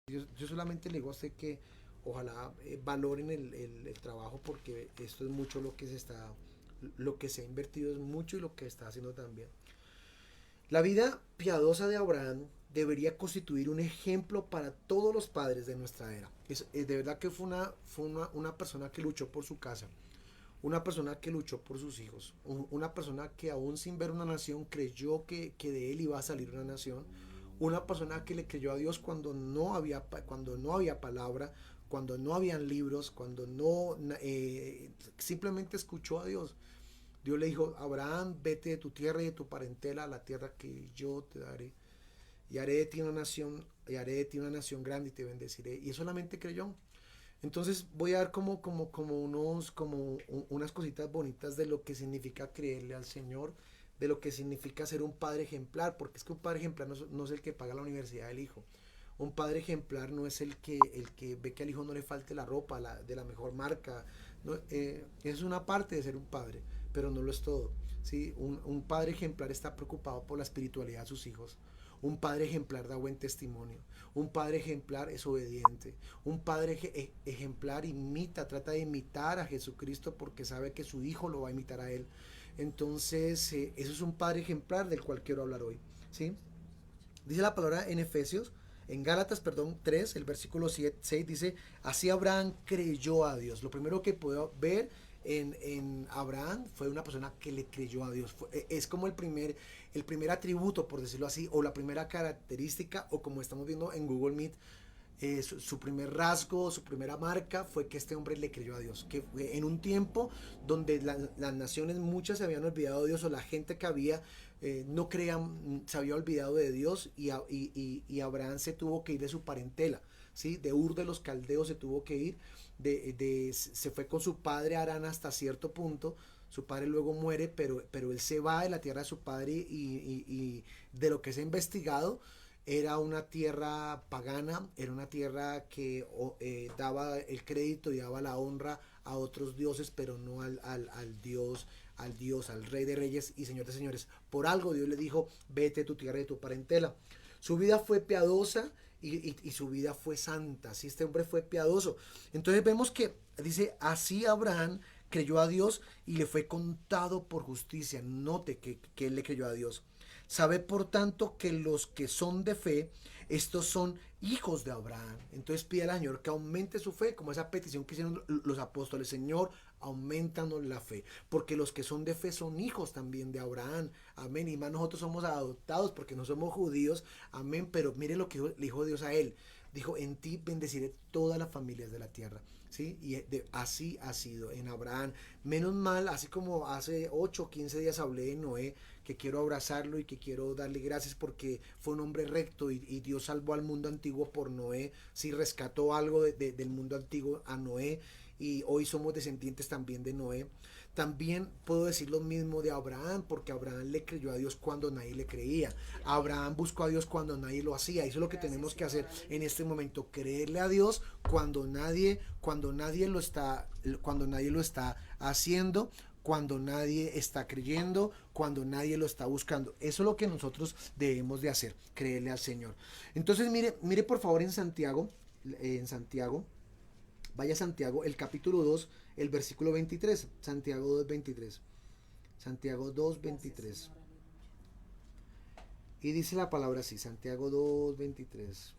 Yo solamente le digo a usted que ojalá valoren el trabajo, porque esto es mucho lo que se ha invertido es mucho y lo que está haciendo también. La vida piadosa de Abraham debería constituir un ejemplo para todos los padres de nuestra era. De verdad que una persona que luchó por su casa, una persona que luchó por sus hijos, una persona que aún sin ver una nación creyó que de él iba a salir una nación, una persona que le creyó a Dios cuando no había palabra, cuando no habían libros, cuando no simplemente escuchó a Dios. Dios le dijo: Abraham, vete de tu tierra y de tu parentela a la tierra que yo te daré, y haré de ti una nación, y haré de ti una nación grande y te bendeciré. Y él solamente creyó. Entonces voy a dar unas cositas bonitas de lo que significa creerle al Señor, de lo que significa ser un padre ejemplar, porque es que un padre ejemplar no es el que paga la universidad del hijo. Un padre ejemplar no es el que ve que al hijo no le falte la ropa de la mejor marca. No, es una parte de ser un padre, pero no lo es todo. ¿Sí? Un padre ejemplar está preocupado por la espiritualidad de sus hijos. Un padre ejemplar da buen testimonio. Un padre ejemplar es obediente. Un padre ejemplar trata de imitar a Jesucristo porque sabe que su hijo lo va a imitar a él. Entonces, eso es un padre ejemplar del cual quiero hablar hoy. ¿Sí? Dice la palabra en Efesios, en Gálatas, perdón, 3, el versículo 6 dice: así Abraham creyó a Dios. Lo primero que puedo ver en Abraham fue una persona que le creyó a Dios. Es como el primer atributo, por decirlo así, o la primera característica, o como estamos viendo en Google Meet, su primer rasgo, su primera marca fue que este hombre le creyó a Dios. Que en un tiempo donde las naciones muchas se habían olvidado de Dios, o la gente que había no creían, se había olvidado de Dios, y Abraham se tuvo que ir de su parentela, ¿sí? De Ur de los Caldeos se tuvo que ir, se fue con su padre Arán hasta cierto punto. Su padre luego muere, pero él se va de la tierra de su padre, y de lo que se ha investigado, era una tierra pagana, era una tierra que daba el crédito y daba la honra a otros dioses, pero no al Rey de Reyes y Señor de Señores. Por algo Dios le dijo: vete de tu tierra y de tu parentela. Su vida fue piadosa y su vida fue santa. Si este hombre fue piadoso. Entonces vemos que dice: así Abraham creyó a Dios y le fue contado por justicia. Note que él le creyó a Dios. Sabe por tanto que los que son de fe, estos son hijos de Abraham. Entonces pide al Señor que aumente su fe, como esa petición que hicieron los apóstoles: Señor, aumentanos la fe, porque los que son de fe son hijos también de Abraham. Amén. Y más nosotros somos adoptados porque no somos judíos. Amén. Pero mire lo que le dijo Dios a él. Dijo: en ti bendeciré todas las familias de la tierra. ¿Sí? Y así ha sido en Abraham. Menos mal, así como hace 8 o 15 días hablé de Noé, que quiero abrazarlo y que quiero darle gracias porque fue un hombre recto, y Dios salvó al mundo antiguo por Noé. Sí, rescató algo del mundo antiguo a Noé, y hoy somos descendientes también de Noé. También puedo decir lo mismo de Abraham, porque Abraham le creyó a Dios cuando nadie le creía. Abraham buscó a Dios cuando nadie lo hacía. Eso es lo que tenemos que hacer en este momento: creerle a Dios cuando nadie lo está haciendo, cuando nadie está creyendo, cuando nadie lo está buscando. Eso es lo que nosotros debemos de hacer: creerle al Señor. Entonces mire por favor en Santiago, vaya a Santiago, el capítulo 2, el versículo 23. Santiago 2:23. Santiago 2:23. Y dice la palabra así: Santiago 2:23.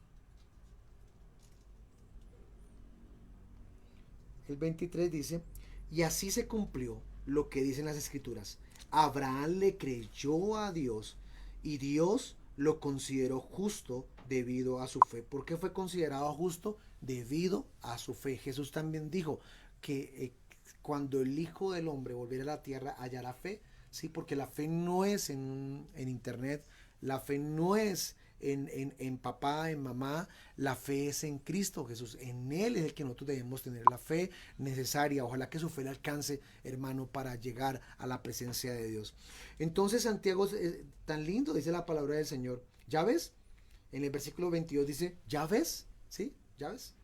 El 23 dice: y así se cumplió lo que dicen las escrituras. Abraham le creyó a Dios, y Dios lo consideró justo debido a su fe. ¿Por qué fue considerado justo? Debido a su fe. Jesús también dijo que cuando el Hijo del Hombre volviera a la tierra hallará fe. Sí, porque la fe no es en internet, la fe no es en papá, en mamá. La fe es en Cristo Jesús. En Él es el que nosotros debemos tener la fe necesaria. Ojalá que su fe le alcance, hermano, para llegar a la presencia de Dios. Entonces Santiago es tan lindo, dice la palabra del Señor. ¿Ya ves? En el versículo 22 dice: ¿ya ves? ¿Sí? ¿Ya ves?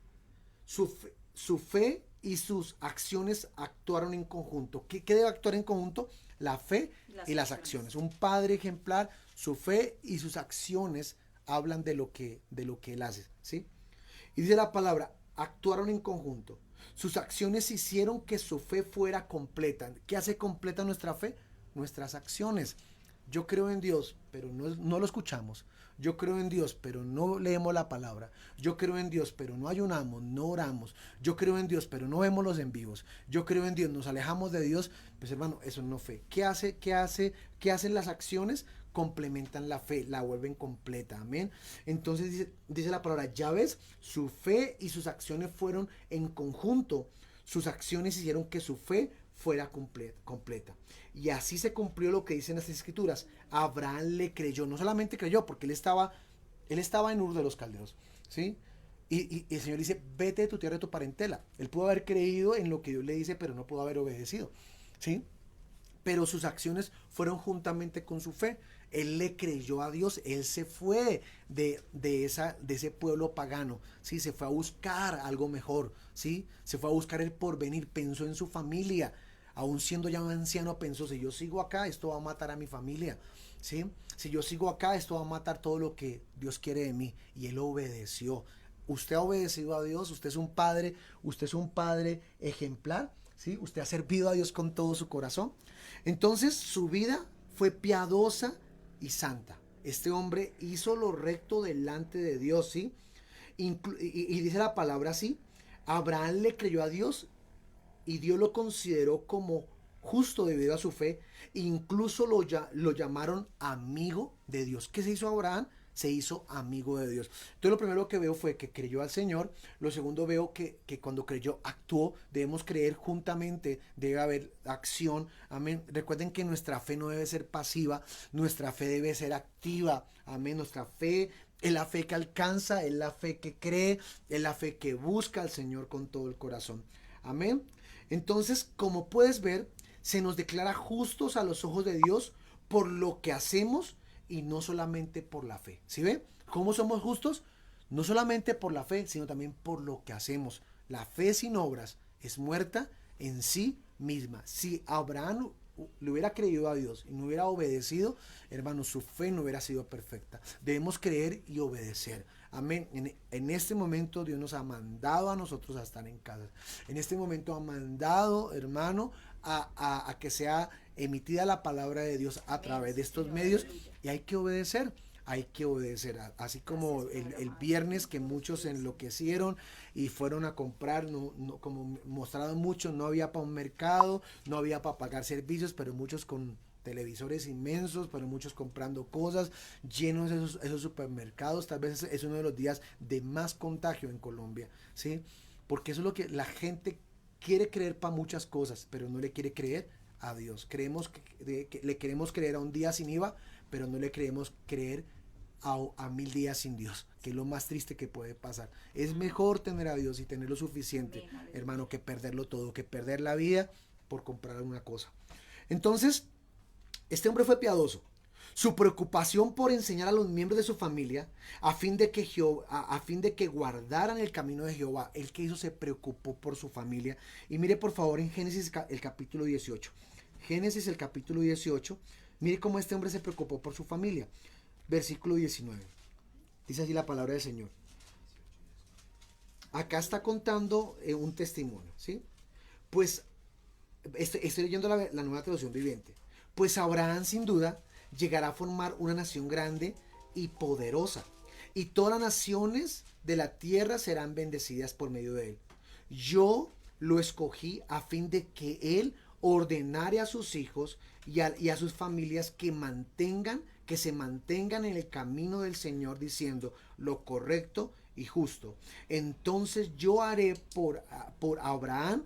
Su fe y sus acciones actuaron en conjunto. ¿Qué debe actuar en conjunto? La fe y las acciones. Un padre ejemplar, su fe y sus acciones hablan de lo que él hace, ¿sí? Y dice la palabra, actuaron en conjunto. Sus acciones hicieron que su fe fuera completa. ¿Qué hace completa nuestra fe? Nuestras acciones. Yo creo en Dios, pero no lo escuchamos. Yo creo en Dios, pero no leemos la palabra. Yo creo en Dios, pero no ayunamos, no oramos. Yo creo en Dios, pero no vemos los en vivos. Yo creo en Dios, nos alejamos de Dios. Pues hermano, eso no es fe. ¿Qué hacen las acciones? Complementan la fe, la vuelven completa. Amén. Entonces dice la palabra, ya ves, su fe y sus acciones fueron en conjunto. Sus acciones hicieron que su fe fuera completa. Y así se cumplió lo que dicen las escrituras. Abraham le creyó, no solamente creyó, porque él estaba en Ur de los Caldeos, ¿sí? Y el Señor dice, vete de tu tierra, de tu parentela. Él pudo haber creído en lo que Dios le dice, pero no pudo haber obedecido, ¿sí? Pero sus acciones fueron juntamente con su fe. Él le creyó a Dios, él se fue de ese pueblo pagano, ¿sí? Se fue a buscar algo mejor, ¿sí? Se fue a buscar el porvenir, pensó en su familia, aún siendo ya un anciano, pensó, si yo sigo acá, esto va a matar a mi familia, ¿sí? Si yo sigo acá, esto va a matar todo lo que Dios quiere de mí, y él obedeció. Usted ha obedecido a Dios, usted es un padre ejemplar, ¿sí? Usted ha servido a Dios con todo su corazón. Entonces su vida fue piadosa y santa. Este hombre hizo lo recto delante de Dios, ¿sí? Y dice la palabra así, Abraham le creyó a Dios y Dios lo consideró como justo debido a su fe. Incluso lo llamaron amigo de Dios. ¿Qué se hizo Abraham? Se hizo amigo de Dios. Entonces lo primero que veo fue que creyó al Señor. Lo segundo veo que cuando creyó actuó. Debemos creer juntamente, debe haber acción. Amén. Recuerden que nuestra fe no debe ser pasiva, nuestra fe debe ser activa. Amén. Nuestra fe es la fe que alcanza, es la fe que cree, es la fe que busca al Señor con todo el corazón. Amén. Entonces, como puedes ver, se nos declara justos a los ojos de Dios por lo que hacemos y no solamente por la fe. ¿Sí ven? ¿Cómo somos justos? No solamente por la fe, sino también por lo que hacemos. La fe sin obras es muerta en sí misma. Si Abraham le hubiera creído a Dios y no hubiera obedecido, hermano, su fe no hubiera sido perfecta. Debemos creer y obedecer. Amén. En este momento Dios nos ha mandado a nosotros a estar en casa. En este momento ha mandado, hermano, a que sea emitida la palabra de Dios a través de estos medios y hay que obedecer. Hay que obedecer, así como el viernes que muchos enloquecieron y fueron a comprar, como mostraron muchos, no había para un mercado, no había para pagar servicios, pero muchos con televisores inmensos, pero muchos comprando cosas, llenos esos supermercados. Tal vez es uno de los días de más contagio en Colombia, ¿sí? Porque eso es lo que la gente quiere creer para muchas cosas, pero no le quiere creer a Dios. Le queremos creer a un día sin IVA, pero no le queremos creer a 1000 días sin Dios, que es lo más triste que puede pasar. Es mejor tener a Dios y tener lo suficiente, hermano, que perderlo todo, que perder la vida por comprar alguna cosa. Entonces, este hombre fue piadoso. Su preocupación por enseñar a los miembros de su familia a fin de que guardaran el camino de Jehová, el que hizo se preocupó por su familia. Y mire por favor en Génesis el capítulo 18. Génesis el capítulo 18. Mire cómo este hombre se preocupó por su familia. Versículo 19. Dice así la palabra del Señor. Acá está contando un testimonio, ¿sí? Pues estoy leyendo la nueva traducción viviente. Pues Abraham sin duda llegará a formar una nación grande y poderosa, y todas las naciones de la tierra serán bendecidas por medio de él. Yo lo escogí a fin de que él ordenare a sus hijos y a sus familias que se mantengan en el camino del Señor, diciendo lo correcto y justo. Entonces yo haré por Abraham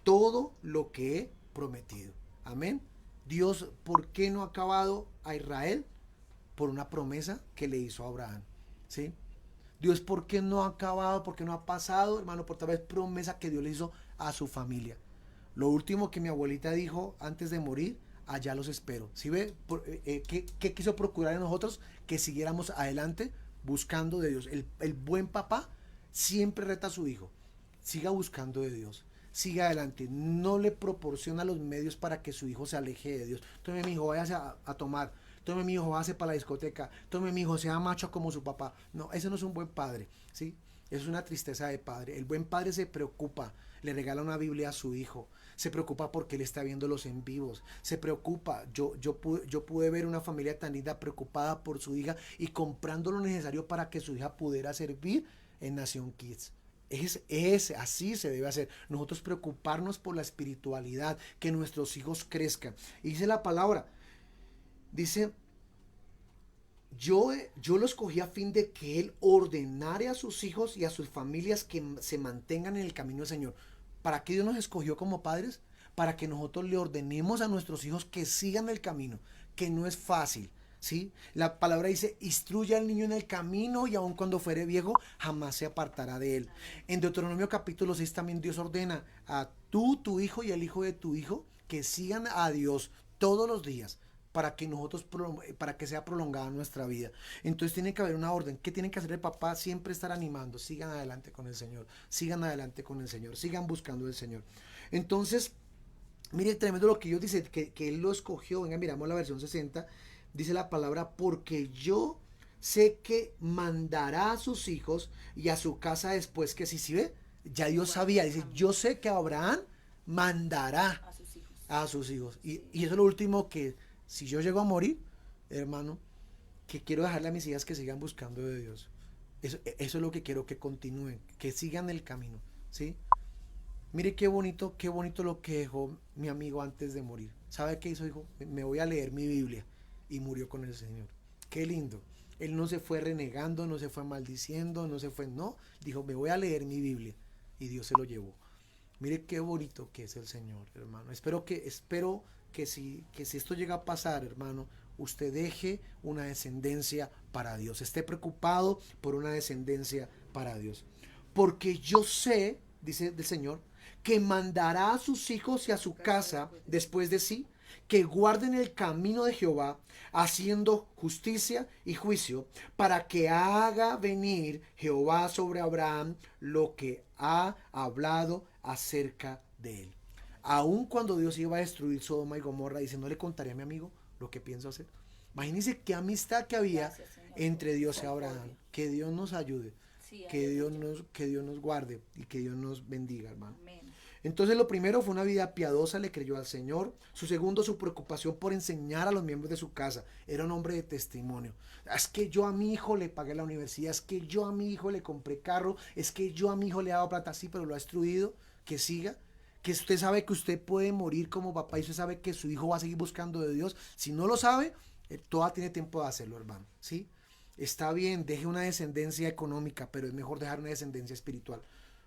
todo lo que he prometido. Amén. Dios, ¿por qué no ha acabado a Israel? Por una promesa que le hizo a Abraham, ¿sí? Dios, ¿por qué no ha acabado? ¿Por qué no ha pasado, hermano? Por tal vez promesa que Dios le hizo a su familia. Lo último que mi abuelita dijo antes de morir, allá los espero. ¿Sí ve? ¿Qué quiso procurar en nosotros? Que siguiéramos adelante buscando de Dios. El buen papá siempre reta a su hijo. Siga buscando de Dios. Siga adelante, no le proporciona los medios para que su hijo se aleje de Dios. Tome mi hijo, váyase a tomar. Tome mi hijo, váyase para la discoteca. Tome mi hijo, sea macho como su papá. No, ese no es un buen padre, ¿sí? Es una tristeza de padre. El buen padre se preocupa, le regala una Biblia a su hijo, se preocupa porque él está viéndolos en vivos, se preocupa. Yo pude ver una familia tan linda preocupada por su hija y comprando lo necesario para que su hija pudiera servir en Nación Kids. Así se debe hacer. Nosotros preocuparnos por la espiritualidad, que nuestros hijos crezcan. Y dice la palabra, dice, yo lo escogí a fin de que él ordenare a sus hijos y a sus familias que se mantengan en el camino del Señor. ¿Para qué Dios nos escogió como padres? Para que nosotros le ordenemos a nuestros hijos que sigan el camino, que no es fácil. ¿Sí? La palabra dice, instruye al niño en el camino y aun cuando fuere viejo, jamás se apartará de él. En Deuteronomio capítulo 6 también Dios ordena a tú, tu hijo y el hijo de tu hijo que sigan a Dios todos los días para que sea prolongada nuestra vida. Entonces tiene que haber una orden. ¿Qué tiene que hacer el papá? Siempre estar animando. Sigan adelante con el Señor. Sigan adelante con el Señor. Sigan buscando el Señor. Entonces, mire, tremendo lo que Dios dice, que Él lo escogió. Venga, miramos la versión 60. Dice la palabra, porque yo sé que mandará a sus hijos y a su casa después que si ve, ya Dios sabía. Dice, yo sé que Abraham mandará a sus hijos. Y eso es lo último que, si yo llego a morir, hermano, que quiero dejarle a mis hijas que sigan buscando de Dios. Eso es lo que quiero, que continúen, que sigan el camino, ¿sí? Mire qué bonito lo que dejó mi amigo antes de morir. ¿Sabe qué hizo? Dijo, me voy a leer mi Biblia. Y murió con el Señor. Qué lindo. Él no se fue renegando, no se fue maldiciendo, no. Dijo, me voy a leer mi Biblia. Y Dios se lo llevó. Mire qué bonito que es el Señor, hermano. Espero que si esto llega a pasar, hermano, usted deje una descendencia para Dios. Esté preocupado por una descendencia para Dios. Porque yo sé, dice el Señor, que mandará a sus hijos y a su casa después de sí, que guarden el camino de Jehová, haciendo justicia y juicio, para que haga venir Jehová sobre Abraham lo que ha hablado acerca de él. Aun cuando Dios iba a destruir Sodoma y Gomorra, dice, no le contaré a mi amigo lo que pienso hacer. Imagínense qué amistad que había entre Dios y Abraham. Que Dios nos ayude, que Dios nos guarde y que Dios nos bendiga, hermano. Entonces lo primero fue una vida piadosa, le creyó al Señor. Su segundo, su preocupación por enseñar a los miembros de su casa. Era un hombre de testimonio. Es que yo a mi hijo le pagué la universidad, es que yo a mi hijo le compré carro, es que yo a mi hijo le he dado plata, sí, pero lo ha destruido. Que siga, que usted sabe que usted puede morir como papá y usted sabe que su hijo va a seguir buscando de Dios. Si no lo sabe, todavía tiene tiempo de hacerlo, hermano, ¿sí? Está bien, deje una descendencia económica, pero es mejor dejar una descendencia espiritual,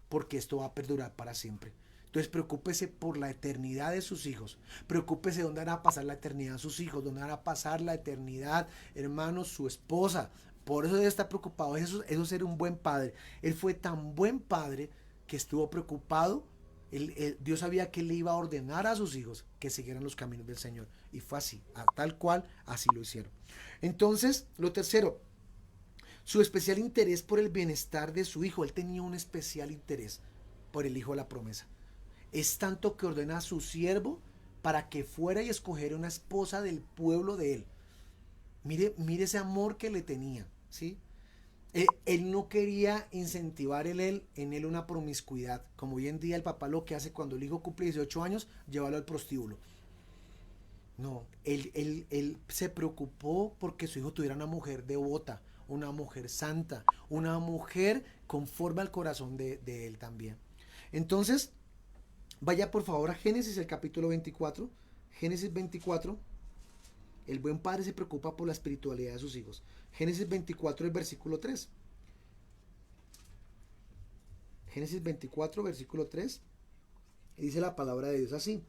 porque esto va a perdurar para siempre. Entonces preocúpese por la eternidad de sus hijos. Preocúpese dónde van a pasar la eternidad sus hijos, dónde van a pasar la eternidad, hermanos, su esposa. Por eso debe estar preocupado. Eso es ser un buen padre. Él fue tan buen padre que estuvo preocupado. Dios sabía que él le iba a ordenar a sus hijos que siguieran los caminos del Señor. Y fue así, tal cual, así lo hicieron. Entonces, lo tercero, su especial interés por el bienestar de su hijo. Él tenía un especial interés por el hijo de la promesa. Es tanto que ordena a su siervo para que fuera y escogiera una esposa del pueblo de él. Mire ese amor que le tenía, ¿sí? Él no quería incentivar en él una promiscuidad, como hoy en día el papá lo que hace cuando el hijo cumple 18 años, llevarlo al prostíbulo. No, él se preocupó porque su hijo tuviera una mujer devota, una mujer santa, una mujer conforme al corazón de él también. Entonces, vaya por favor a Génesis, el capítulo 24. Génesis 24. El buen padre se preocupa por la espiritualidad de sus hijos. Génesis 24, el versículo 3. Génesis 24, versículo 3. Y dice la palabra de Dios así.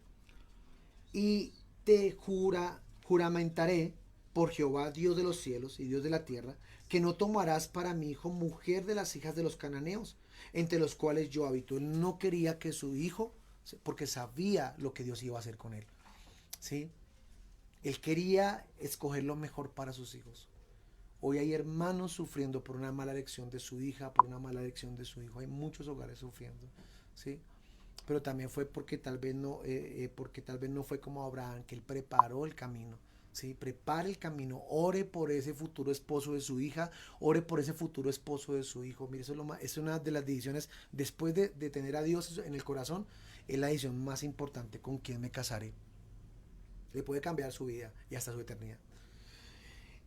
Y te juramentaré por Jehová, Dios de los cielos y Dios de la tierra, que no tomarás para mi hijo mujer de las hijas de los cananeos, entre los cuales yo habito. Él no quería que su hijo, porque sabía lo que Dios iba a hacer con él, ¿sí? Él quería escoger lo mejor para sus hijos. Hoy hay hermanos sufriendo por una mala elección de su hija, por una mala elección de su hijo. Hay muchos hogares sufriendo, ¿sí? Pero también fue porque tal vez no fue como Abraham, que él preparó el camino, ¿sí? Prepare el camino, ore por ese futuro esposo de su hija, ore por ese futuro esposo de su hijo. Mire, eso es, es una de las decisiones, después de tener a Dios en el corazón, es la decisión más importante: con quién me casaré. Le puede cambiar su vida y hasta su eternidad.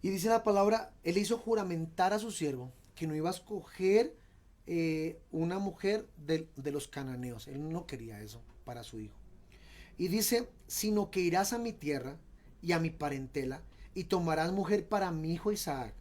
Y dice la palabra, él hizo juramentar a su siervo que no iba a escoger una mujer de los cananeos. Él no quería eso para su hijo. Y dice, sino que irás a mi tierra y a mi parentela y tomarás mujer para mi hijo Isaac.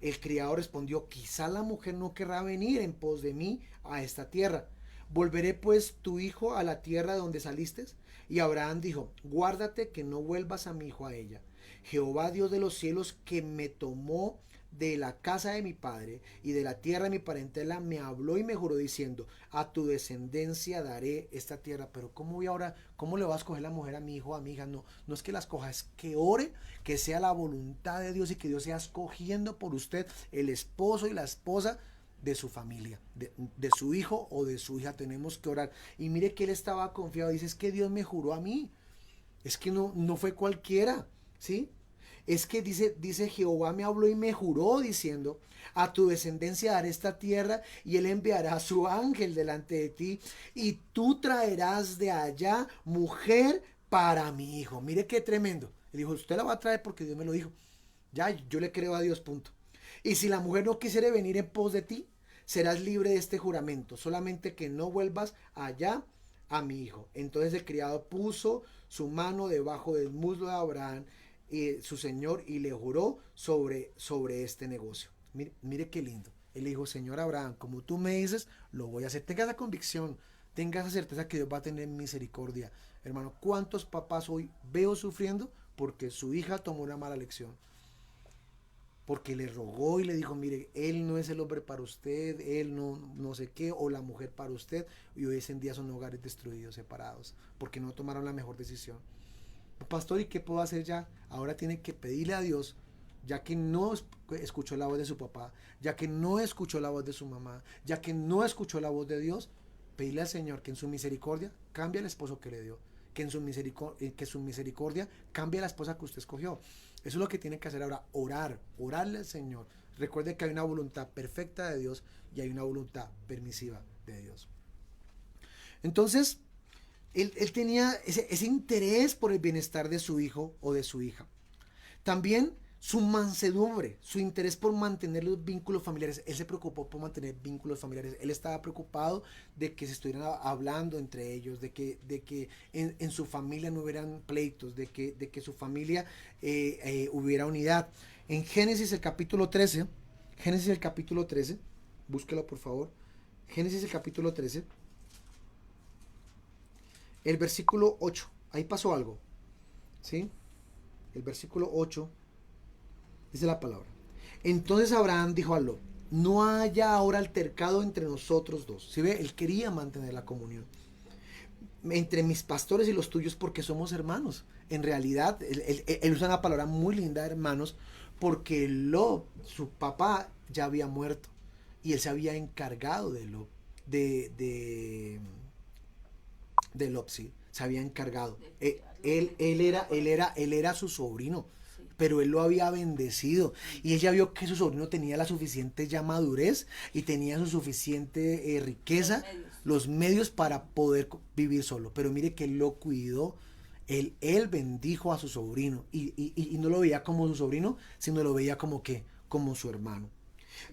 El criado respondió, quizá la mujer no querrá venir en pos de mí a esta tierra. ¿Volveré pues tu hijo a la tierra de donde saliste? Y Abraham dijo, guárdate que no vuelvas a mi hijo a ella. Jehová Dios de los cielos, que me tomó de la casa de mi padre y de la tierra de mi parentela, me habló y me juró diciendo, a tu descendencia daré esta tierra. Pero ¿cómo voy ahora? ¿Cómo le vas a escoger la mujer a mi hijo o a mi hija? No, no es que la escoja, es que ore, que sea la voluntad de Dios y que Dios sea escogiendo por usted el esposo y la esposa de su familia, de su hijo o de su hija. Tenemos que orar. Y mire que él estaba confiado, dice, es que Dios me juró a mí, es que no fue cualquiera, ¿sí? Es que dice Jehová me habló y me juró diciendo, a tu descendencia daré esta tierra y él enviará a su ángel delante de ti y tú traerás de allá mujer para mi hijo. Mire qué tremendo. Él dijo, usted la va a traer porque Dios me lo dijo. Ya, yo le creo a Dios, punto. Y si la mujer no quisiere venir en pos de ti, serás libre de este juramento, solamente que no vuelvas allá a mi hijo. Entonces el criado puso su mano debajo del muslo de Abraham, su señor, y le juró sobre este negocio. Mire qué lindo. Él dijo, señor Abraham, como tú me dices, lo voy a hacer. Tenga esa convicción, tenga esa certeza que Dios va a tener misericordia. Hermano, ¿cuántos papás hoy veo sufriendo porque su hija tomó una mala lección? Porque le rogó y le dijo, mire, él no es el hombre para usted, él no sé qué, o la mujer para usted, y hoy en día son hogares destruidos, separados, porque no tomaron la mejor decisión. Pastor, ¿y qué puedo hacer ya? Ahora tiene que pedirle a Dios, ya que no escuchó la voz de su papá, ya que no escuchó la voz de su mamá, ya que no escuchó la voz de Dios, pedirle al Señor que en su misericordia cambie al esposo que le dio, que en su misericordia cambie a la esposa que usted escogió. Eso es lo que tiene que hacer ahora, orarle al Señor. Recuerde que hay una voluntad perfecta de Dios y hay una voluntad permisiva de Dios. Entonces, él tenía ese interés por el bienestar de su hijo o de su hija. También su mansedumbre, su interés por mantener los vínculos familiares. Él se preocupó por mantener vínculos familiares. Él estaba preocupado de que se estuvieran hablando entre ellos, de que en su familia no hubieran pleitos, de que su familia hubiera unidad. En Génesis el capítulo 13, búsquelo por favor. Génesis el capítulo 13, el versículo 8. Ahí pasó algo, ¿sí? El versículo 8 dice la palabra. Entonces Abraham dijo a Lot, no haya ahora altercado entre nosotros dos. ¿Sí ve? Él quería mantener la comunión entre mis pastores y los tuyos, porque somos hermanos. En realidad, él usa una palabra muy linda, hermanos, porque Lot, su papá, ya había muerto y él se había encargado de Lot, de Lot, sí, se había encargado. Él era su sobrino, pero él lo había bendecido y ella vio que su sobrino tenía la suficiente ya madurez y tenía su suficiente riqueza, los medios para poder vivir solo. Pero mire que él lo cuidó, él bendijo a su sobrino y no lo veía como su sobrino, sino lo veía como que, como su hermano.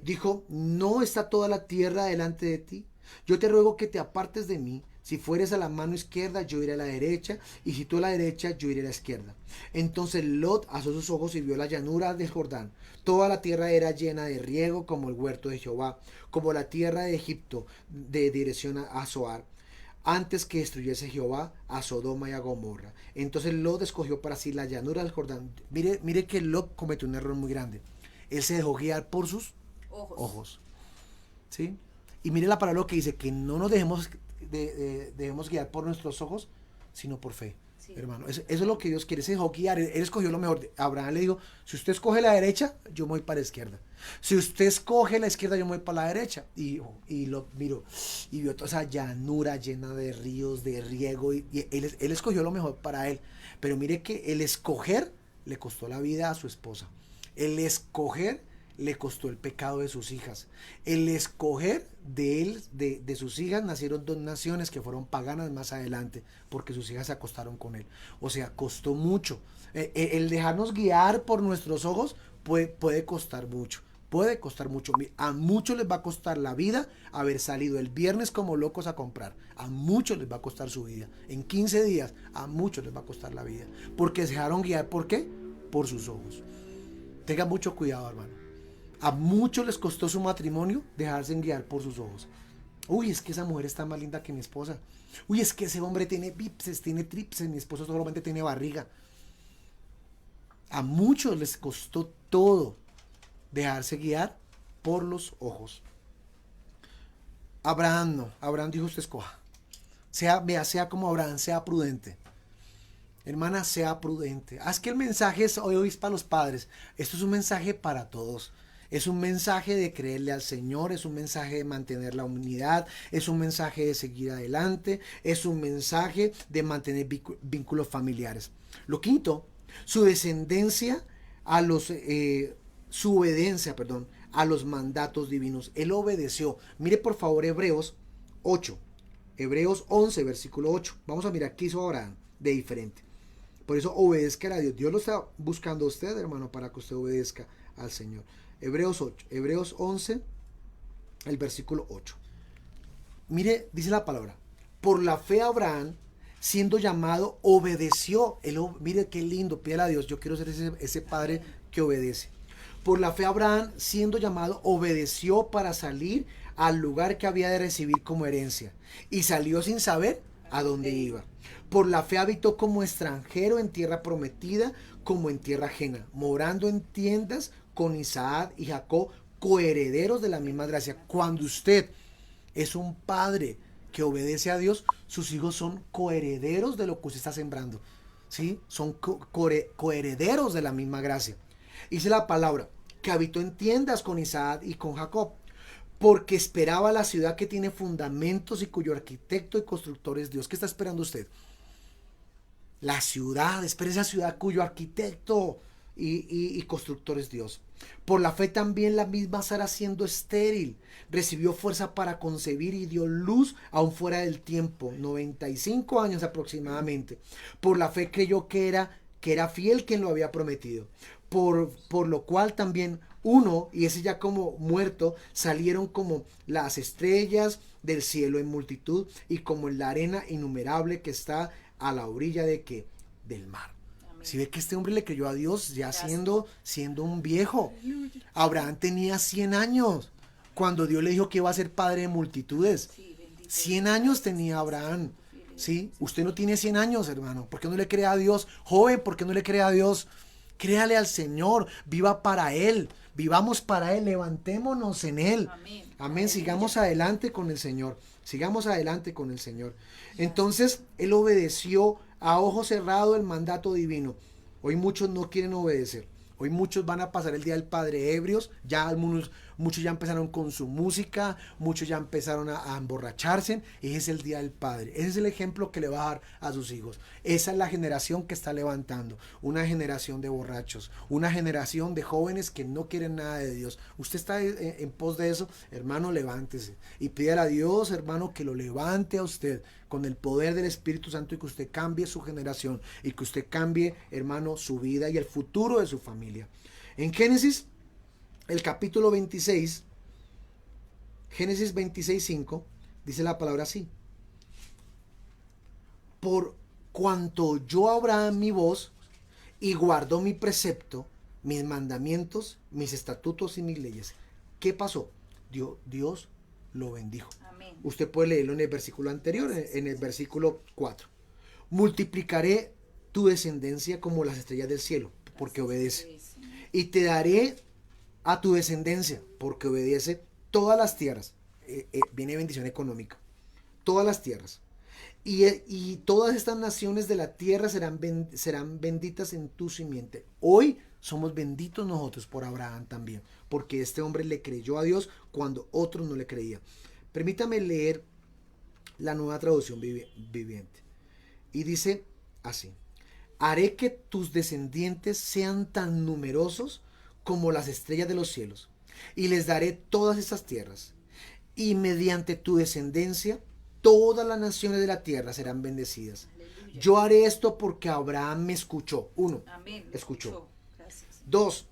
Dijo, ¿no está toda la tierra delante de ti? Yo te ruego que te apartes de mí. Si fueres a la mano izquierda, yo iré a la derecha, y si tú a la derecha, yo iré a la izquierda. Entonces Lot alzó sus ojos y vio la llanura del Jordán. Toda la tierra era llena de riego como el huerto de Jehová, como la tierra de Egipto, de dirección a Zoar, antes que destruyese Jehová a Sodoma y a Gomorra. Entonces Lot escogió para sí la llanura del Jordán. Mire que Lot cometió un error muy grande. Él se dejó guiar por sus ojos. ¿Sí? Y mire la palabra que dice, que no nos debemos guiar por nuestros ojos, sino por fe. Sí. Hermano, eso es lo que Dios quiere, se dejó guiar. Él escogió lo mejor. Abraham le dijo, si usted escoge la derecha, yo me voy para la izquierda. Si usted escoge la izquierda, yo me voy para la derecha. Y lo miró y vio toda esa llanura llena de ríos, de riego, y él escogió lo mejor para él. Pero mire que el escoger le costó la vida a su esposa. El escoger le costó el pecado de sus hijas. El escoger de él, de sus hijas, nacieron 2 naciones que fueron paganas más adelante, porque sus hijas se acostaron con él. O sea, costó mucho. El dejarnos guiar por nuestros ojos puede costar mucho. Puede costar mucho. A muchos les va a costar la vida haber salido el viernes como locos a comprar. A muchos les va a costar su vida. En 15 días, a muchos les va a costar la vida. Porque se dejaron guiar. ¿Por qué? Por sus ojos. Tengan mucho cuidado, hermano. A muchos les costó su matrimonio dejarse guiar por sus ojos. Uy, es que esa mujer está más linda que mi esposa. Uy, es que ese hombre tiene bíceps, tiene tríceps, mi esposo solamente tiene barriga. A muchos les costó todo dejarse guiar por los ojos. Abraham no. Abraham dijo: usted escoja. Sea como Abraham, sea prudente. Hermana, sea prudente. Es que el mensaje hoy es para los padres. Esto es un mensaje para todos. Es un mensaje de creerle al Señor, es un mensaje de mantener la unidad, es un mensaje de seguir adelante, es un mensaje de mantener vínculos familiares. Lo quinto, su descendencia a los, su obediencia, a los mandatos divinos. Él obedeció. Mire por favor Hebreos 8, Hebreos 11, versículo 8. Vamos a mirar qué hizo Abraham de diferente. Por eso obedezca a Dios. Dios lo está buscando a usted, hermano, para que usted obedezca al Señor. Hebreos 11, el versículo 8. Mire, dice la palabra: por la fe Abraham, siendo llamado, obedeció. Mire qué lindo, pídale a Dios: yo quiero ser ese padre que obedece. Por la fe Abraham, siendo llamado, obedeció para salir al lugar que había de recibir como herencia, y salió sin saber a dónde iba. Por la fe habitó como extranjero en tierra prometida, como en tierra ajena, morando en tiendas con Isaac y Jacob, coherederos de la misma gracia. Cuando usted es un padre que obedece a Dios, sus hijos son coherederos de lo que usted está sembrando. ¿Sí? Son coherederos de la misma gracia. Dice la palabra que habitó en tiendas con Isaac y con Jacob, porque esperaba la ciudad que tiene fundamentos y cuyo arquitecto y constructor es Dios. ¿Qué está esperando usted? La ciudad. Espera esa ciudad cuyo arquitecto y constructor es Dios. Por la fe también la misma Sara, siendo estéril, recibió fuerza para concebir y dio luz aún fuera del tiempo, 95 años aproximadamente. Por la fe creyó que era fiel quien lo había prometido. Por lo cual también uno, y ese ya como muerto, salieron como las estrellas del cielo en multitud y como en la arena innumerable que está a la orilla del mar. Si ve que este hombre le creyó a Dios ya siendo un viejo. Abraham tenía 100 años cuando Dios le dijo que iba a ser padre de multitudes. 100 años tenía Abraham. ¿Sí? Usted no tiene 100 años, hermano. ¿Por qué no le cree a Dios? Joven, ¿por qué no le cree a Dios? Créale al Señor, viva para Él, vivamos para Él, levantémonos en Él. Amén. Amén. Sigamos adelante con el Señor. Sigamos adelante con el Señor. Entonces, Él obedeció a ojo cerrado el mandato divino. Hoy muchos no quieren obedecer. Hoy muchos van a pasar el Día del Padre ebrios. Ya muchos ya empezaron con su música. Muchos ya empezaron a emborracharse. Ese es el Día del Padre. Ese es el ejemplo que le va a dar a sus hijos. Esa es la generación que está levantando. Una generación de borrachos. Una generación de jóvenes que no quieren nada de Dios. Usted está en pos de eso. Hermano, levántese. Y pídale a Dios, hermano, que lo levante a usted con el poder del Espíritu Santo, y que usted cambie su generación, y que usted cambie, hermano, su vida y el futuro de su familia. En Génesis, el capítulo 26, Génesis 26:5, dice la palabra así: por cuanto oyó Abraham mi voz y guardó mi precepto, mis mandamientos, mis estatutos y mis leyes. ¿Qué pasó? Dios lo bendijo. Amén. Usted puede leerlo en el versículo anterior, en el versículo 4. Multiplicaré tu descendencia como las estrellas del cielo, porque obedece. Y te daré a tu descendencia, porque obedece, todas las tierras. Viene bendición económica. Todas las tierras. Y todas estas naciones de la tierra serán benditas en tu simiente. Hoy somos benditos nosotros por Abraham también, porque este hombre le creyó a Dios cuando otros no le creían. Permítame leer la Nueva Traducción Viviente. Y dice así: haré que tus descendientes sean tan numerosos como las estrellas de los cielos, y les daré todas estas tierras, y mediante tu descendencia todas las naciones de la tierra serán bendecidas. Aleluya. Yo haré esto porque Abraham me escuchó. 1. Amén. Escuchó. Gracias. 2.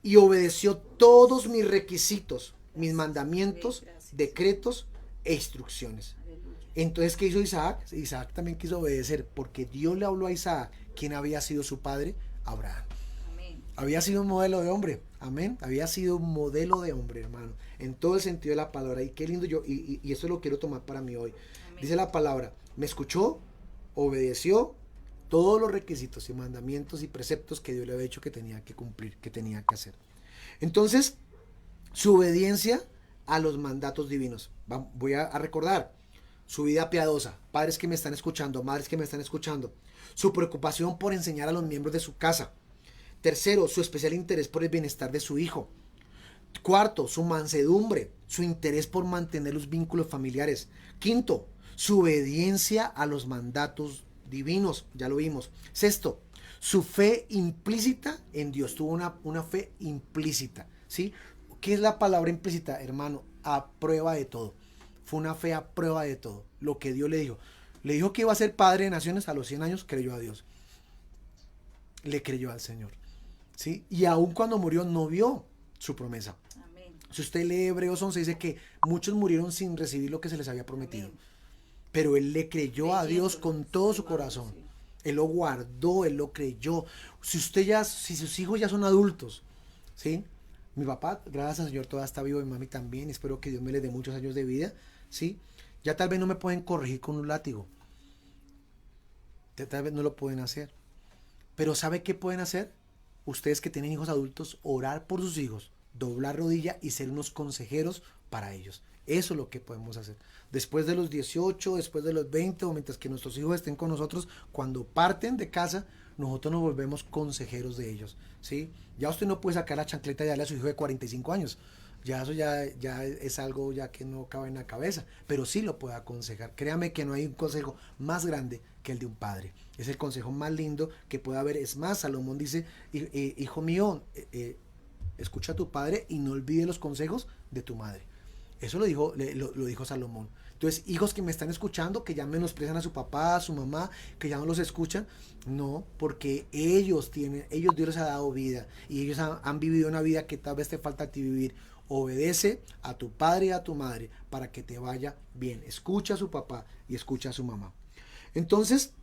Y obedeció todos mis requisitos, mis mandamientos, Gracias. decretos e instrucciones. Aleluya. Entonces, ¿qué hizo Isaac? Isaac también quiso obedecer, porque Dios le habló a Isaac. ¿Quién había sido su padre? Abraham. Amén. Había sido un modelo de hombre, amén. Había sido un modelo de hombre, hermano, en todo el sentido de la palabra. Y qué lindo y eso lo quiero tomar para mí hoy. Amén. Dice la palabra, me escuchó, obedeció todos los requisitos y mandamientos y preceptos que Dios le había dicho que tenía que cumplir, que tenía que hacer. Entonces, su obediencia a los mandatos divinos. Voy a recordar su vida piadosa, padres que me están escuchando, madres que me están escuchando, su preocupación por enseñar a los miembros de su casa. Tercero, su especial interés por el bienestar de su hijo. Cuarto, su mansedumbre, su interés por mantener los vínculos familiares. Quinto, su obediencia a los mandatos divinos, ya lo vimos. Sexto, su fe implícita en Dios, tuvo una fe implícita, ¿sí? ¿Qué es la palabra implícita, hermano? A prueba de todo. Fue una fe a prueba de todo, lo que Dios le dijo. Le dijo que iba a ser padre de naciones a los 100 años, creyó a Dios. Le creyó al Señor, ¿sí? Y aun cuando murió no vio su promesa. Amén. Si usted lee Hebreos 11, dice que muchos murieron sin recibir lo que se les había prometido. Amén. Pero él le creyó a Dios con todo su corazón. Sí. Él lo guardó, él lo creyó. Si sus hijos ya son adultos, ¿sí? Mi papá, gracias al Señor, todavía está vivo, mi mami también. Espero que Dios me les dé muchos años de vida, ¿sí? Ya tal vez no me pueden corregir con un látigo. Ya tal vez no lo pueden hacer. Pero ¿sabe qué pueden hacer? Ustedes que tienen hijos adultos, orar por sus hijos, doblar rodilla y ser unos consejeros para ellos. Eso es lo que podemos hacer. Después de los 18, después de los 20, o mientras que nuestros hijos estén con nosotros, cuando parten de casa, nosotros nos volvemos consejeros de ellos, ¿sí? Ya usted no puede sacar la chancleta y darle a su hijo de 45 años. Ya eso ya es algo ya que no cabe en la cabeza, pero sí lo puede aconsejar. Créame que no hay un consejo más grande que el de un padre. Es el consejo más lindo que puede haber. Es más, Salomón dice, hijo mío, escucha a tu padre y no olvides los consejos de tu madre. Eso lo dijo Salomón. Entonces, hijos que me están escuchando, que ya menosprecian a su papá, a su mamá, que ya no los escuchan, no, porque ellos Dios les ha dado vida y ellos han vivido una vida que tal vez te falta a ti vivir. Obedece a tu padre y a tu madre para que te vaya bien. Escucha a su papá y escucha a su mamá. Entonces,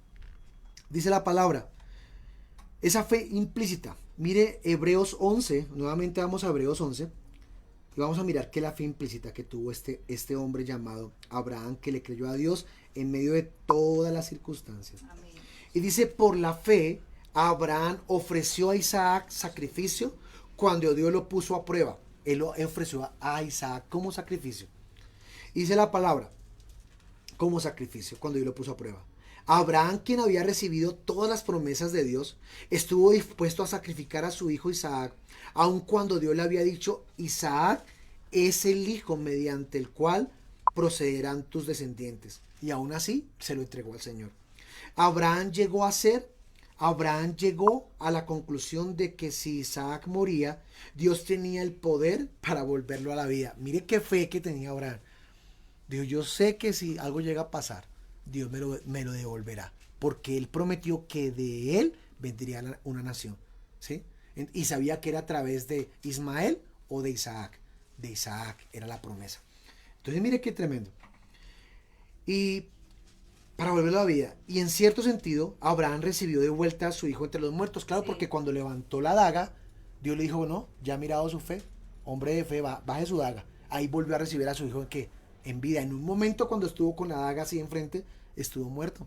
dice la palabra, esa fe implícita. Mire Hebreos 11, nuevamente vamos a Hebreos 11. Y vamos a mirar qué es la fe implícita que tuvo este hombre llamado Abraham, que le creyó a Dios en medio de todas las circunstancias. Amén. Y dice, por la fe, Abraham ofreció a Isaac sacrificio cuando Dios lo puso a prueba. Él lo ofreció a Isaac como sacrificio. Y dice la palabra, como sacrificio, cuando Dios lo puso a prueba. Abraham, quien había recibido todas las promesas de Dios, estuvo dispuesto a sacrificar a su hijo Isaac, aun cuando Dios le había dicho, Isaac es el hijo mediante el cual procederán tus descendientes. Y aún así se lo entregó al Señor. Abraham llegó a la conclusión de que si Isaac moría, Dios tenía el poder para volverlo a la vida. Mire qué fe que tenía Abraham. Dijo, yo sé que si algo llega a pasar, Dios me lo devolverá, porque Él prometió que de Él vendría una nación, ¿sí? Y sabía que era a través de Ismael o de Isaac. De Isaac era la promesa. Entonces mire qué tremendo. Y para volverlo a la vida. Y en cierto sentido, Abraham recibió de vuelta a su hijo entre los muertos. Claro, sí. Porque cuando levantó la daga, Dios le dijo, no, ya ha mirado su fe. Hombre de fe, baje su daga. Ahí volvió a recibir a su hijo en vida. En un momento cuando estuvo con la daga así enfrente, estuvo muerto.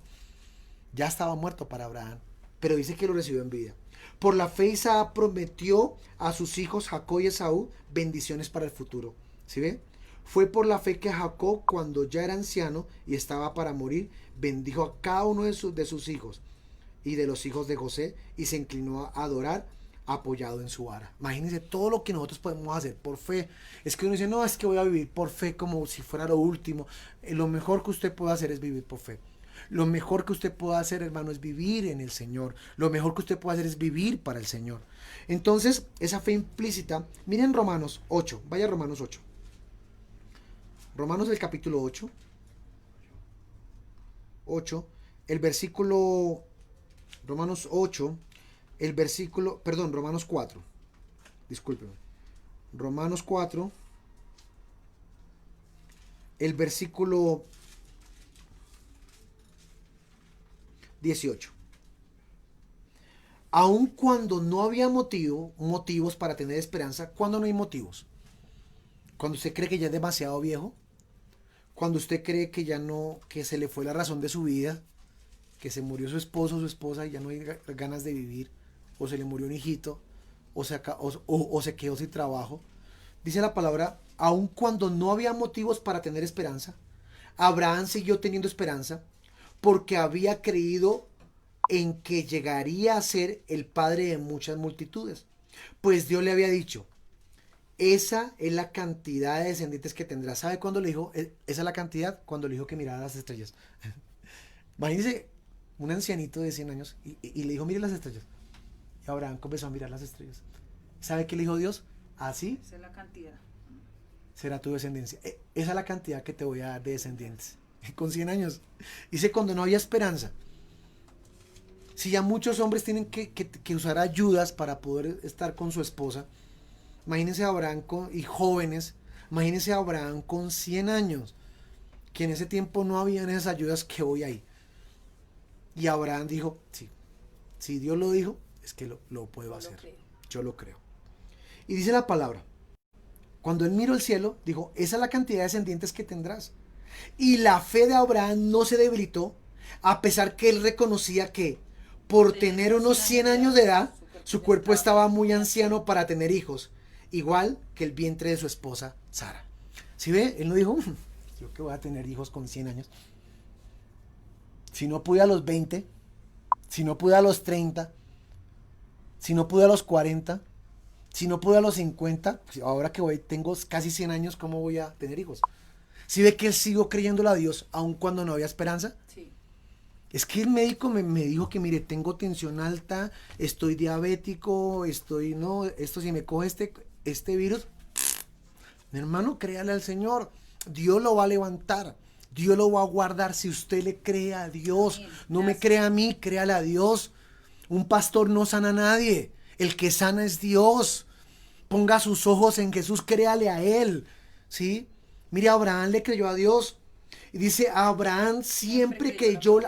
Ya estaba muerto para Abraham. Pero dice que lo recibió en vida. Por la fe Isaac prometió a sus hijos Jacob y Esaú bendiciones para el futuro. ¿Sí ve? Fue por la fe que Jacob, cuando ya era anciano y estaba para morir, bendijo a cada uno de sus hijos y de los hijos de José y se inclinó a adorar apoyado en su vara. Imagínense todo lo que nosotros podemos hacer por fe. Es que uno dice, no, es que voy a vivir por fe como si fuera lo último. Lo mejor que usted puede hacer es vivir por fe. Lo mejor que usted puede hacer, hermano, es vivir en el Señor. Lo mejor que usted puede hacer es vivir para el Señor. Entonces, esa fe implícita, miren Romanos 8, vaya a Romanos 8. Romanos el capítulo 8, el versículo, Romanos 8, el versículo, perdón, Romanos 4, discúlpeme. Romanos 4, el versículo 18. Aun cuando no había motivos para tener esperanza, ¿cuándo no hay motivos? Cuando usted cree que ya es demasiado viejo, cuando usted cree que ya no, que se le fue la razón de su vida, que se murió su esposo o su esposa y ya no hay ganas de vivir, o se le murió un hijito, o se quedó sin trabajo. Dice la palabra, aun cuando no había motivos para tener esperanza, Abraham siguió teniendo esperanza porque había creído en que llegaría a ser el padre de muchas multitudes. Pues Dios le había dicho, esa es la cantidad de descendientes que tendrá. ¿Sabe cuándo le dijo? Esa es la cantidad cuando le dijo que mirara las estrellas. Imagínense un ancianito de 100 años y le dijo, mire las estrellas. Y Abraham comenzó a mirar las estrellas. ¿Sabe qué le dijo Dios? Así Esa es la cantidad. será tu descendencia. Esa es la cantidad que te voy a dar de descendientes. Con 100 años. Dice cuando no había esperanza. Si ya muchos hombres tienen que usar ayudas para poder estar con su esposa, imagínense a Abraham y jóvenes, imagínense a Abraham con 100 años, que en ese tiempo no habían esas ayudas que hoy hay. Y Abraham dijo, sí, si Dios lo dijo, es que lo puedo hacer. Yo lo creo. Y dice la palabra, cuando él miró el cielo, dijo, esa es la cantidad de descendientes que tendrás. Y la fe de Abraham no se debilitó, a pesar que él reconocía que por tener unos 100 años de edad, su cuerpo estaba muy anciano para tener hijos, igual que el vientre de su esposa Sara. ¿Sí ve? Él no dijo, yo que voy a tener hijos con 100 años. Si no pude a los 20, si no pude a los 30, si no pude a los 40, si no pude a los 50, ahora que hoy tengo casi 100 años, ¿cómo voy a tener hijos? ¿Sí ve que él siguió creyéndole a Dios aun cuando no había esperanza? Sí. Es que el médico me dijo que, mire, tengo tensión alta, estoy diabético, esto si me coge este virus. Mi hermano, créale al Señor. Dios lo va a levantar. Dios lo va a guardar si usted le cree a Dios. Amén. No me crea a mí, créale a Dios. Un pastor no sana a nadie. El que sana es Dios. Ponga sus ojos en Jesús, créale a Él. ¿Sí? Mire, Abraham le creyó a Dios. Y dice, Abraham siempre creyó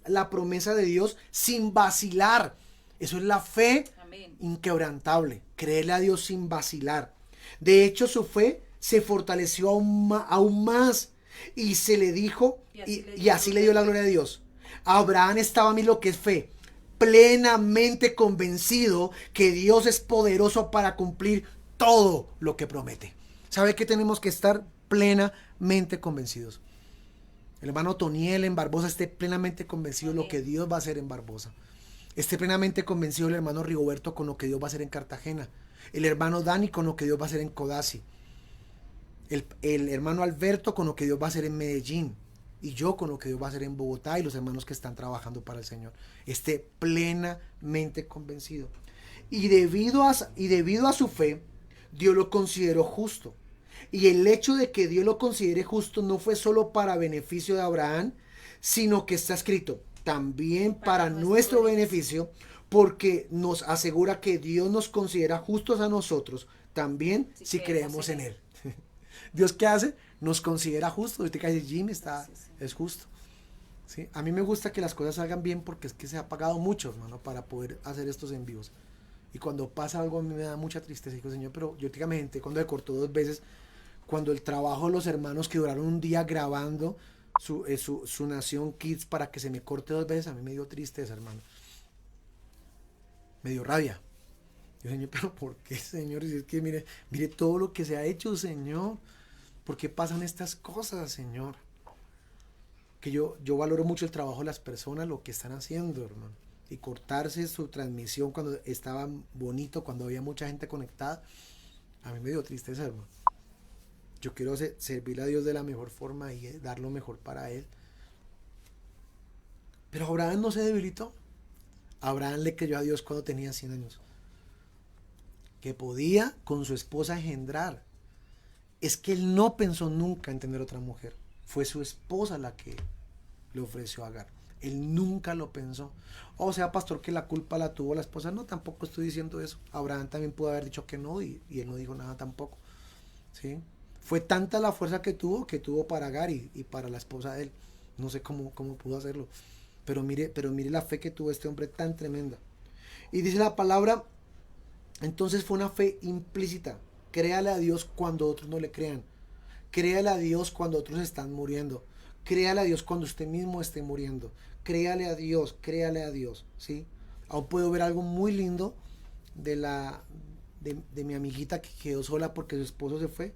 la promesa de Dios sin vacilar. Eso es la fe Amén. inquebrantable. Creerle a Dios sin vacilar. De hecho, su fe se fortaleció aún más. Y se le dijo, y así le dio la gloria a Dios. Abraham estaba, a mí lo que es fe, plenamente convencido que Dios es poderoso para cumplir todo lo que promete. ¿Sabe que tenemos que estar plenamente convencidos? El hermano Toniel en Barbosa esté plenamente convencido de lo que Dios va a hacer en Barbosa. Esté plenamente convencido el hermano Rigoberto con lo que Dios va a hacer en Cartagena. El hermano Dani con lo que Dios va a hacer en Codazzi. El hermano Alberto con lo que Dios va a hacer en Medellín. Y yo con lo que Dios va a hacer en Bogotá y los hermanos que están trabajando para el Señor. Esté plenamente convencido. Y debido a su fe, Dios lo consideró justo. Y el hecho de que Dios lo considere justo no fue solo para beneficio de Abraham, sino que está escrito también para nuestro beneficio, porque nos asegura que Dios nos considera justos a nosotros también si creemos en Él. ¿Dios qué hace? Nos considera justos. Usted que dice, Jim es justo. ¿Sí? A mí me gusta que las cosas salgan bien porque es que se ha pagado mucho, hermano, para poder hacer estos envíos. Y cuando pasa algo a mí me da mucha tristeza. Digo, Señor, pero yo últimamente cuando me cortó 2 veces, cuando el trabajo de los hermanos que duraron un día grabando su Nación Kids para que se me corte 2 veces, a mí me dio tristeza, hermano. Me dio rabia. Yo, Señor, pero ¿por qué, Señor? Y es que mire todo lo que se ha hecho, Señor. ¿Por qué pasan estas cosas, Señor? Que yo valoro mucho el trabajo de las personas, lo que están haciendo, hermano. Y cortarse su transmisión cuando estaba bonito, cuando había mucha gente conectada, a mí me dio tristeza, hermano. Yo quiero servir a Dios de la mejor forma y dar lo mejor para Él. Pero Abraham no se debilitó. Abraham le creyó a Dios cuando tenía 100 años. Que podía con su esposa engendrar. Es que él no pensó nunca en tener otra mujer. Fue su esposa la que le ofreció a Agar. Él nunca lo pensó. O sea, pastor, que la culpa la tuvo la esposa. No, tampoco estoy diciendo eso. Abraham también pudo haber dicho que no y él no dijo nada tampoco. ¿Sí? Fue tanta la fuerza que tuvo para Agar y para la esposa de él. No sé cómo pudo hacerlo. Pero mire la fe que tuvo este hombre tan tremenda. Y dice la palabra, entonces fue una fe implícita. Créale a Dios cuando otros no le crean. Créale a Dios cuando otros están muriendo. Créale a Dios cuando usted mismo esté muriendo. Créale a Dios, ¿sí? Aún puedo ver algo muy lindo de mi amiguita que quedó sola porque su esposo se fue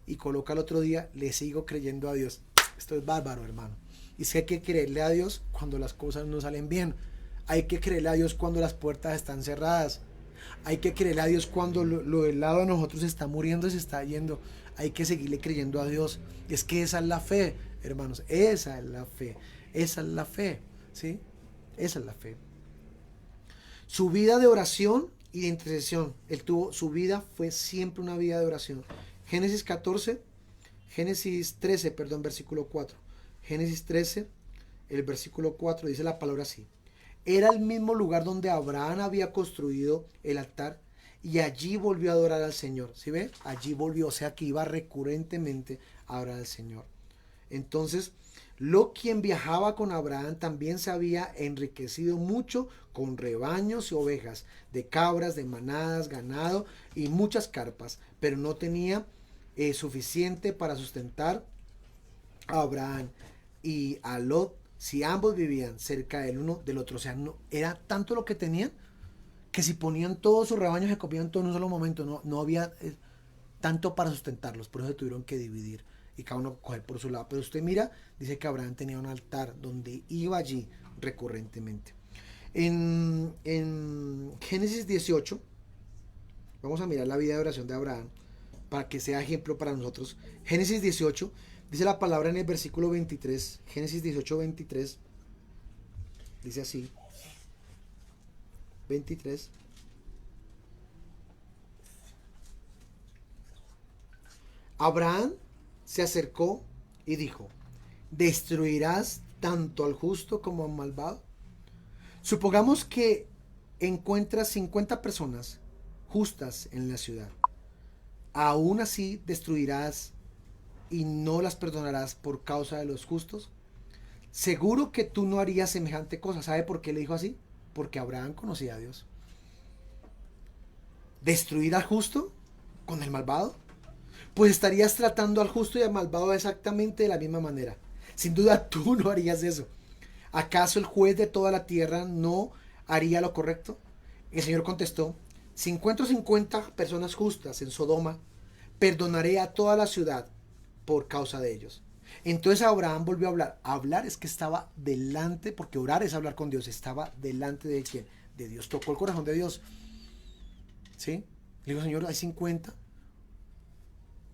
y coloca el otro día, le sigo creyendo a Dios. Esto es bárbaro, hermano. Y es que hay que creerle a Dios cuando las cosas no salen bien. Hay que creerle a Dios cuando las puertas están cerradas. Hay que creerle a Dios cuando lo del lado de nosotros está muriendo y se está yendo. Hay que seguirle creyendo a Dios. Es que esa es la fe, hermanos. Esa es la fe. Esa es la fe. ¿Sí? Esa es la fe. Su vida de oración y de intercesión. Su vida fue siempre una vida de oración. Génesis 13, perdón, versículo 4. Génesis 13, el versículo 4 dice la palabra así. Era el mismo lugar donde Abraham había construido el altar y allí volvió a adorar al Señor. ¿Sí ve? Allí volvió, o sea que iba recurrentemente a adorar al Señor. Entonces, Lot, quien viajaba con Abraham, también se había enriquecido mucho con rebaños y ovejas, de cabras, de manadas, ganado y muchas carpas, pero no tenía suficiente para sustentar a Abraham y a Lot si ambos vivían cerca del uno del otro. O sea, no, era tanto lo que tenían que si ponían todos sus rebaños se comían todo en un solo momento. No había tanto para sustentarlos, por eso se tuvieron que dividir y cada uno coger por su lado. Pero usted mira, dice que Abraham tenía un altar donde iba allí recurrentemente. En Génesis 18, vamos a mirar la vida de oración de Abraham para que sea ejemplo para nosotros. Génesis 18, dice la palabra en el versículo 23, Génesis 18, 23, dice así, 23. Abraham se acercó y dijo, ¿destruirás tanto al justo como al malvado? Supongamos que encuentras 50 personas justas en la ciudad. ¿Aún así destruirás y no las perdonarás por causa de los justos? Seguro que tú no harías semejante cosa. ¿Sabe por qué le dijo así? Porque Abraham conocía a Dios. ¿Destruir al justo con el malvado? Pues estarías tratando al justo y al malvado exactamente de la misma manera. Sin duda tú no harías eso. ¿Acaso el juez de toda la tierra no haría lo correcto? El Señor contestó, si encuentro 50 personas justas en Sodoma, perdonaré a toda la ciudad por causa de ellos. Entonces Abraham volvió a hablar. Hablar es que estaba delante, porque orar es hablar con Dios. Estaba delante de quién? De Dios. Tocó el corazón de Dios. ¿Sí? Le digo, Señor, hay 50.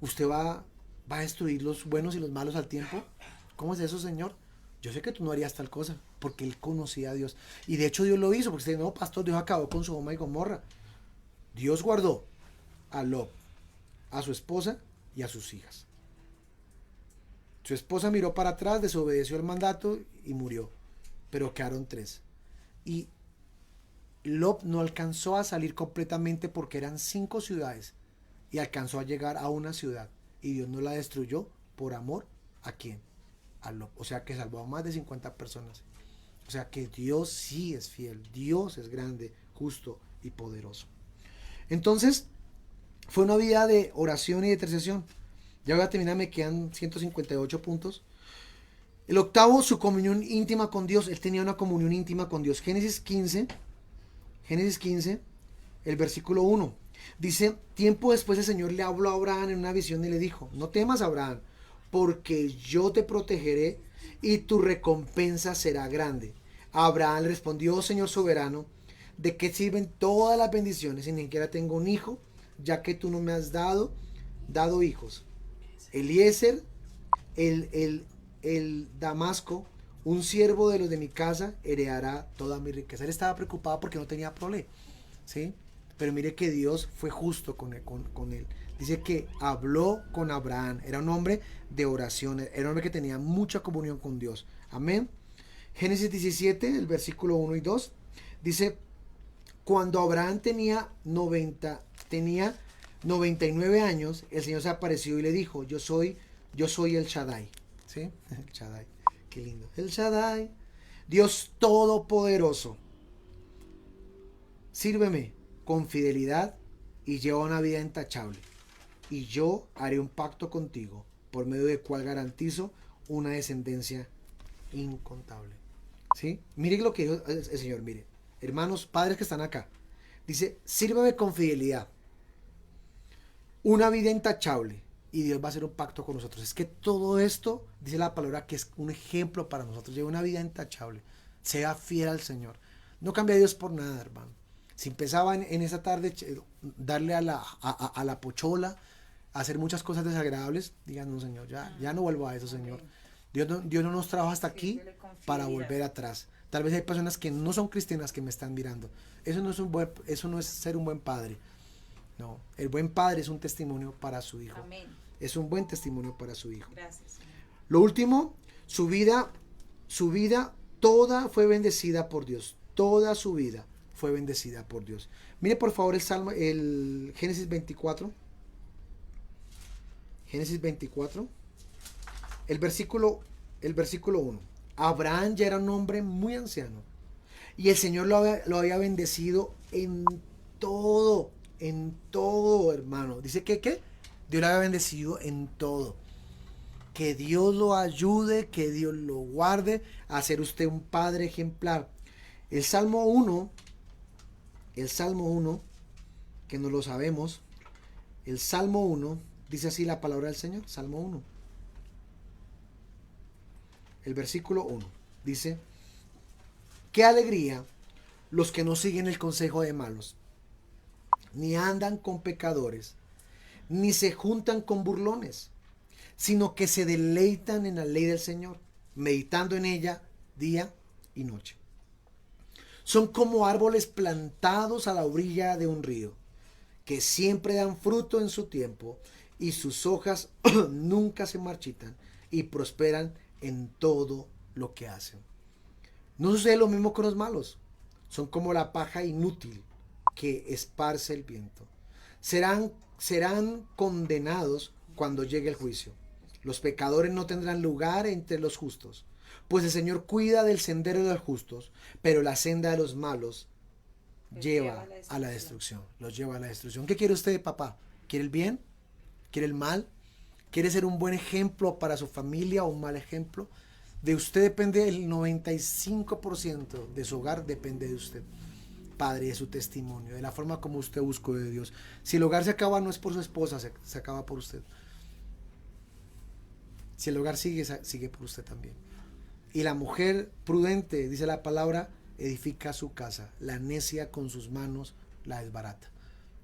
¿Usted va a destruir los buenos y los malos al tiempo? ¿Cómo es eso, Señor? Yo sé que tú no harías tal cosa, porque él conocía a Dios. Y de hecho Dios lo hizo, porque usted no, pastor, Dios acabó con Sodoma y Gomorra. Dios guardó a Lot, a su esposa y a sus hijas. Su esposa miró para atrás, desobedeció el mandato y murió. Pero quedaron 3. Y Lot no alcanzó a salir completamente porque eran 5 ciudades. Y alcanzó a llegar a una ciudad. Y Dios no la destruyó por amor a quién? A Lot. O sea que salvó a más de 50 personas. O sea que Dios sí es fiel. Dios es grande, justo y poderoso. Entonces, fue una vida de oración y de intercesión. Ya voy a terminar, me quedan 158 puntos. El octavo, su comunión íntima con Dios. Él tenía una comunión íntima con Dios. Génesis 15, el versículo 1. Dice, tiempo después el Señor le habló a Abraham en una visión y le dijo, no temas, Abraham, porque yo te protegeré y tu recompensa será grande. Abraham le respondió, Señor soberano, ¿de qué sirven todas las bendiciones si ni siquiera tengo un hijo, ya que tú no me has dado hijos? Eliezer, el Damasco, un siervo de los de mi casa heredará toda mi riqueza. Él estaba preocupado porque no tenía prole, ¿sí? Pero mire que Dios fue justo con él. Dice que habló con Abraham. Era un hombre de oración. Era un hombre que tenía mucha comunión con Dios. Amén. Génesis 17, el versículo 1 y 2. Dice, cuando Abraham tenía 99 años, el Señor se apareció y le dijo, yo soy el Shaddai. ¿Sí? El Shaddai. Qué lindo. El Shaddai. Dios Todopoderoso. Sírveme con fidelidad y lleva una vida intachable. Y yo haré un pacto contigo, por medio del cual garantizo una descendencia incontable. ¿Sí? Mire lo que dijo el Señor, mire. Hermanos, padres que están acá. Dice, sírveme con fidelidad. Una vida intachable. Y Dios va a hacer un pacto con nosotros. Es que todo esto, dice la palabra, que es un ejemplo para nosotros. Lleva una vida intachable. Sea fiel al Señor. No cambia a Dios por nada, hermano. Si empezaba en esa tarde darle a la pochola, a hacer muchas cosas desagradables, digan, no, Señor, ya no vuelvo a eso, Señor. Dios no nos trajo hasta aquí para volver atrás. Tal vez hay personas que no son cristianas que me están mirando. Eso no es ser un buen padre. No, el buen padre es un testimonio para su hijo. Amén. Es un buen testimonio para su hijo. Gracias, Señor. Lo último, su vida toda fue bendecida por Dios. Toda su vida fue bendecida por Dios. Mire por favor el Génesis 24. Génesis 24. El versículo 1. Abraham ya era un hombre muy anciano. Y el Señor lo había bendecido en todo, hermano. Dice que Dios lo había bendecido en todo. Que Dios lo ayude, que Dios lo guarde, a ser usted un padre ejemplar. El Salmo 1, que no lo sabemos, el Salmo 1, dice así la palabra del Señor, Salmo 1. El versículo 1 dice, qué alegría los que no siguen el consejo de malos, ni andan con pecadores, ni se juntan con burlones, sino que se deleitan en la ley del Señor, meditando en ella día y noche. Son como árboles plantados a la orilla de un río, que siempre dan fruto en su tiempo, y sus hojas nunca se marchitan, y prosperan en todo lo que hacen. No sucede lo mismo con los malos. Son como la paja inútil que esparce el viento. Serán condenados cuando llegue el juicio. Los pecadores no tendrán lugar entre los justos, pues el Señor cuida del sendero de los justos, pero la senda de los malos lleva a la destrucción. Los lleva a la destrucción. ¿Qué quiere usted, papá? ¿Quiere el bien? ¿Quiere el mal? ¿Quiere ser un buen ejemplo para su familia o un mal ejemplo? De usted depende el 95% de su hogar, depende de usted, padre, de su testimonio, de la forma como usted buscó de Dios. Si el hogar se acaba, no es por su esposa, se acaba por usted. Si el hogar sigue por usted también. Y la mujer prudente, dice la palabra, edifica su casa. La necia con sus manos la desbarata.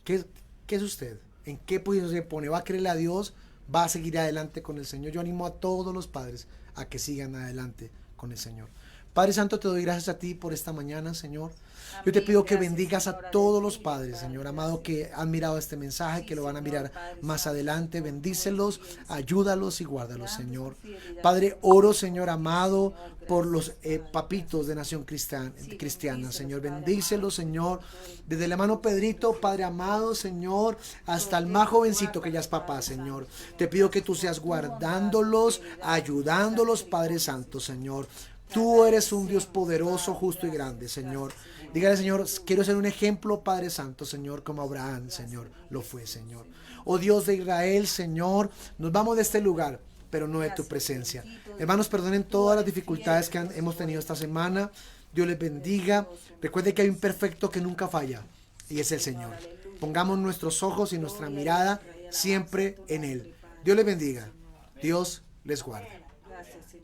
¿Qué es usted? ¿En qué posición se pone? ¿Va a creerle a Dios? ¿Va a seguir adelante con el Señor? Yo animo a todos los padres a que sigan adelante con el Señor. Padre Santo, te doy gracias a ti por esta mañana, Señor. Amén. Yo te pido que bendigas a todos los padres, Señor amado, que han mirado este mensaje, que lo van a mirar más adelante. Bendícelos, ayúdalos y guárdalos, Señor. Padre, oro, Señor amado, por los papitos de Nación Cristiana, Señor. Bendícelos, Señor. Desde el hermano Pedrito, Padre amado, Señor, hasta el más jovencito que ya es papá, Señor. Te pido que tú seas guardándolos, ayudándolos, Padre Santo, Señor. Tú eres un Dios poderoso, justo y grande, Señor. Dígale, Señor, quiero ser un ejemplo, Padre Santo, Señor, como Abraham, Señor, lo fue, Señor. Oh Dios de Israel, Señor, nos vamos de este lugar, pero no de tu presencia. Hermanos, perdonen todas las dificultades que hemos tenido esta semana. Dios les bendiga. Recuerde que hay un perfecto que nunca falla, y es el Señor. Pongamos nuestros ojos y nuestra mirada siempre en Él. Dios les bendiga. Dios les guarde. Gracias, Señor.